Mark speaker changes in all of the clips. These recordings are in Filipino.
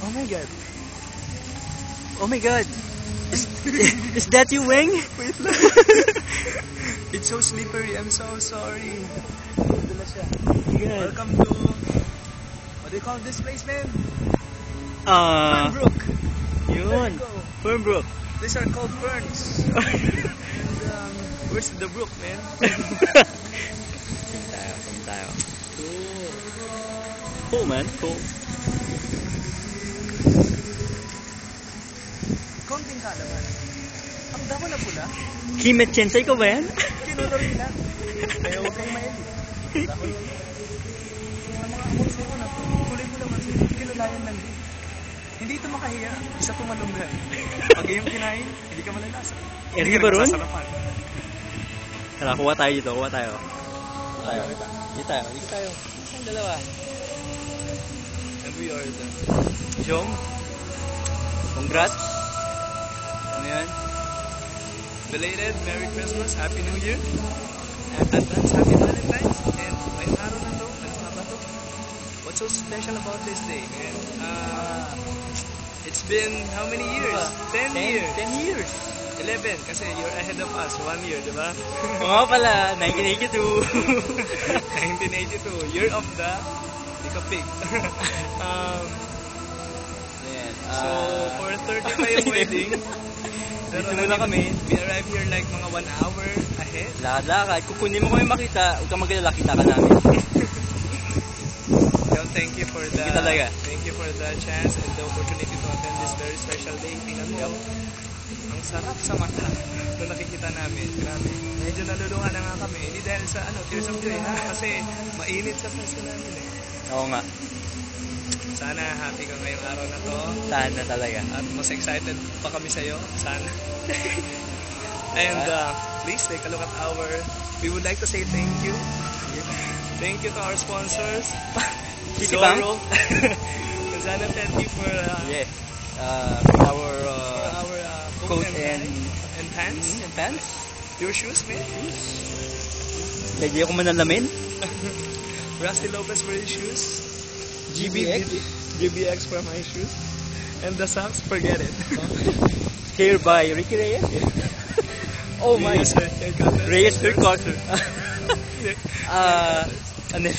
Speaker 1: Oh my God.
Speaker 2: Oh my God. Is that you, Weng?
Speaker 1: Wait lang. It's so slippery. I'm so sorry. Dala siya.
Speaker 2: God.
Speaker 1: Welcome to... What do you call this place, man? Fernbrook.
Speaker 2: Yun.
Speaker 1: There you go.
Speaker 2: Fernbrook.
Speaker 1: These are called ferns. And, where's the brook, man?
Speaker 2: Tingin tayo.
Speaker 1: Cool.
Speaker 2: Cool, man. Cool.
Speaker 1: Konting kalaman. Ang damo na pula.
Speaker 2: Kimet Chensei ko ba yan?
Speaker 1: Kinulori lang. Kaya huwag kayong maedit. Dahol lang. Ang mga amonse ko na to, kulay mo naman sila. Kinulayan lang din. Hindi ito makahiya. Isa itong malunggay. Pag iyong kinain, hindi ka malalasa.
Speaker 2: Hindi ba ron?
Speaker 1: Masasarapan.
Speaker 2: Tara, kuha tayo dito. Kuha tayo. Dito tayo. Dito tayo. Saan dalawa?
Speaker 1: And we are the...
Speaker 2: Jom. Congrats. Ano yan?
Speaker 1: Belated Merry Christmas, Happy New Year. Advance Happy Valentine's. And ngayong araw na to, ano nga ba to? What's so special about this day, man? It's been how many years? 10 years.
Speaker 2: 10 years.
Speaker 1: 11, kasi you're ahead of us. 1 year, di ba?
Speaker 2: Oo pala, 1982.
Speaker 1: 1982, year of the pig. So, for 35 wedding,
Speaker 2: dito muna kami.
Speaker 1: We arrive here like mga 1 hour ahead.
Speaker 2: Lakad-lakad. Kung kunin mo kami makita, huwag kang magalala, kita ka namin.
Speaker 1: Thank you for the thank you for the chance and the opportunity to attend this very special day. Tingnan mo, ang sarap sa mata nung nakikita namin. Grabe. Medyo naluluhan na nga kami. Hindi dahil sa Tears of Joy ha, kasi mainit sa pwesto namin eh.
Speaker 2: Oo nga.
Speaker 1: Sana happy ka ngayong araw na to.
Speaker 2: Sana talaga.
Speaker 1: At mas excited pa kami sa'yo. Sana. And please take a look at we would like to say thank you. Thank you to our sponsors. Zoro. Sana thank you for
Speaker 2: our coat
Speaker 1: and pants.
Speaker 2: And pants.
Speaker 1: Your shoes, man.
Speaker 2: Pwede ako manalamin.
Speaker 1: Rusty Lopez for his shoes.
Speaker 2: GBX
Speaker 1: for my shoes. And the socks, forget it.
Speaker 2: Hair by Ricky Reyes. Oh my. Reyes Hair Cutter. Ano?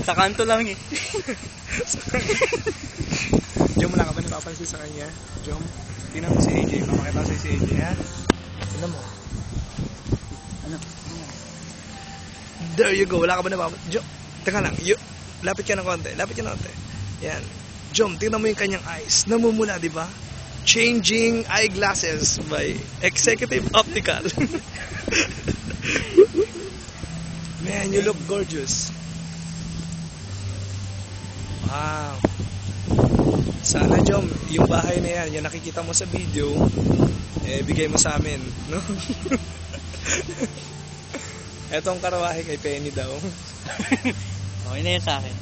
Speaker 2: Sa kanto lang eh.
Speaker 1: Jom, wala ka ba napapansin sa kanya? Jom, tingnan mo si AJ. Pamakita ko si AJ, ha? Tingnan mo.
Speaker 2: Ano?
Speaker 1: There you go. Wala ka ba napapansin? Jom, teka lang. Lapit ka ng konti. Yan. Jom, tingnan mo yung kanyang eyes. Namumula, di ba? Changing eyeglasses by Executive Optical. Man, you look gorgeous. Wow. Sana, Jom, yung bahay na yan, yung nakikita mo sa video, bigay mo sa amin, no? Etong karawahe kay Penny daw.
Speaker 2: Okay na yan sa akin.